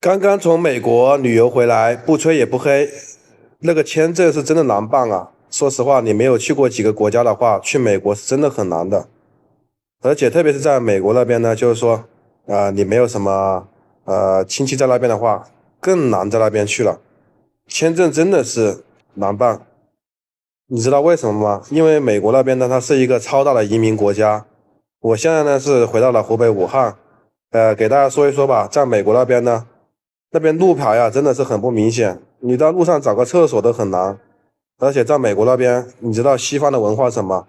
刚刚从美国旅游回来，不吹也不黑，那个签证是真的难办啊。说实话，你没有去过几个国家的话，去美国是真的很难的。而且特别是在美国那边呢，就是说，你没有什么亲戚在那边的话，更难在那边去了。签证真的是难办，你知道为什么吗？因为美国那边呢，它是一个超大的移民国家。我现在呢是回到了湖北武汉，给大家说一说吧，在美国那边呢。那边路牌呀，真的是很不明显，你在路上找个厕所都很难。而且在美国那边，你知道西方的文化是什么？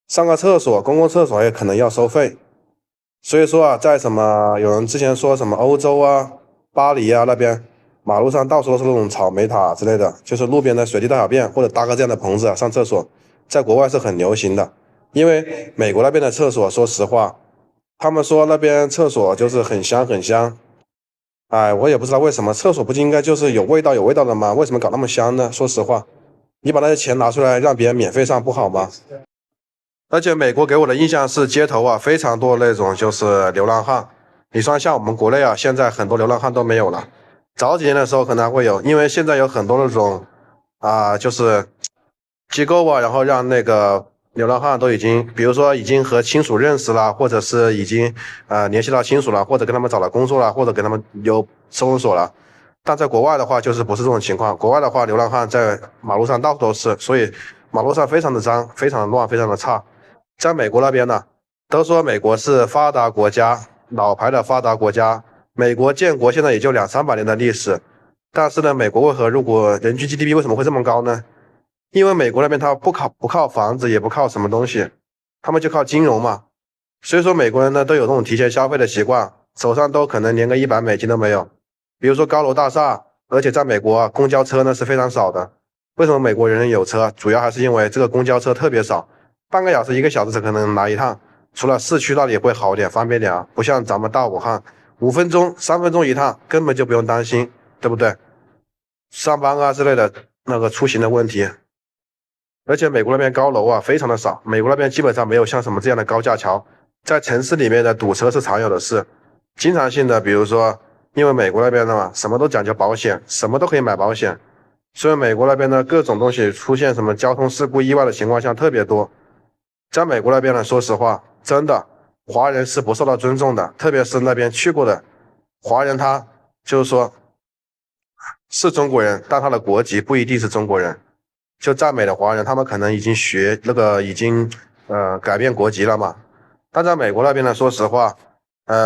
上个厕所，公共厕所也可能要收费。所以说啊，在什么有人之前说什么欧洲啊、巴黎啊那边，马路上到处都是那种草莓塔之类的，就是路边的随地大小便或者搭个这样的棚子啊上厕所，在国外是很流行的。因为美国那边的厕所，说实话，他们说那边厕所就是很香很香。哎，我也不知道为什么厕所不就应该就是有味道的吗？为什么搞那么香呢？说实话，你把那些钱拿出来让别人免费上不好吗？而且美国给我的印象是街头啊非常多那种就是流浪汉。你说像我们国内啊，现在很多流浪汉都没有了。早几年的时候可能还会有，因为现在有很多那种就是机构啊，然后让那个流浪汉都已经，比如说已经和亲属认识了，或者是已经联系到亲属了，或者跟他们找到工作了，或者给他们有收容所了。但在国外的话，就是不是这种情况。国外的话，流浪汉在马路上到处都是，所以马路上非常的脏，非常的乱，非常的差。在美国那边呢，都说美国是发达国家，老牌的发达国家。美国建国现在也就200-300年的历史，但是呢，美国为何如果人均 GDP 为什么会这么高呢？因为美国那边它不靠房子，也不靠什么东西，他们就靠金融嘛。所以说美国人呢都有那种提前消费的习惯，手上都可能连个100美金都没有。比如说高楼大厦，而且在美国公交车呢是非常少的。为什么美国人人有车？主要还是因为这个公交车特别少，半个小时、1个小时才可能来一趟。除了市区那里会好点、方便点啊，不像咱们大武汉5分钟、3分钟一趟，根本就不用担心，对不对？上班啊之类的那个出行的问题。而且美国那边高楼啊非常的少，美国那边基本上没有像什么这样的高架桥，在城市里面的堵车是常有的事，经常性的，比如说，因为美国那边的嘛，什么都讲究保险，什么都可以买保险，所以美国那边的各种东西出现什么交通事故意外的情况下特别多。在美国那边呢，说实话，真的华人是不受到尊重的，特别是那边去过的华人，他就是说是中国人，但他的国籍不一定是中国人。就在美的华人，他们可能已经改变国籍了嘛。但在美国那边呢，说实话，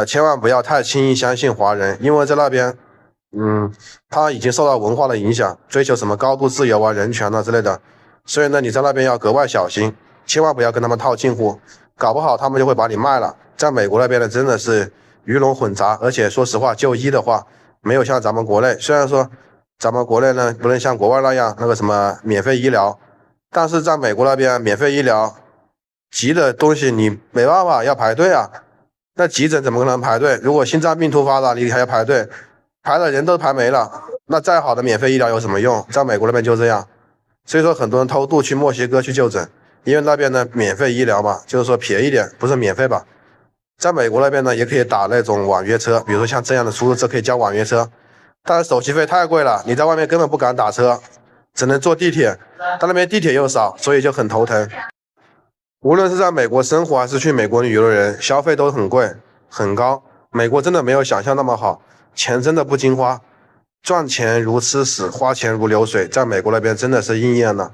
千万不要太轻易相信华人，因为在那边，他已经受到文化的影响，追求什么高度自由啊、人权啊之类的，所以呢，你在那边要格外小心，千万不要跟他们套近乎，搞不好他们就会把你卖了。在美国那边呢，真的是鱼龙混杂，而且说实话，就医的话，没有像咱们国内，虽然说。咱们国内呢，不能像国外那样那个什么免费医疗，但是在美国那边免费医疗，急的东西你没办法要排队啊。那急诊怎么可能排队？如果心脏病突发了，你还要排队，排的人都排没了，那再好的免费医疗有什么用？在美国那边就这样，所以说很多人偷渡去墨西哥去就诊，因为那边呢免费医疗嘛，就是说便宜点，不是免费吧？在美国那边呢，也可以打那种网约车，比如说像这样的出租车可以叫网约车。但是手续费太贵了，你在外面根本不敢打车，只能坐地铁，但那边地铁又少，所以就很头疼。无论是在美国生活还是去美国旅游的人，消费都很贵很高。美国真的没有想象那么好，钱真的不经花，赚钱如吃屎，花钱如流水，在美国那边真的是应验了。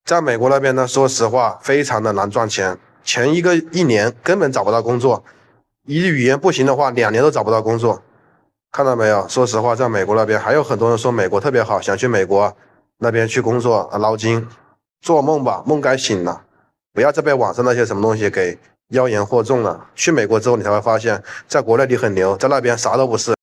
在美国那边呢，说实话非常的难赚钱，前一年根本找不到工作，语言不行的话2年都找不到工作。看到没有？说实话，在美国那边还有很多人说美国特别好，想去美国那边去工作捞金，做梦吧，梦该醒了，不要再被网上那些什么东西给妖言惑众了。去美国之后，你才会发现，在国内你很牛，在那边啥都不是。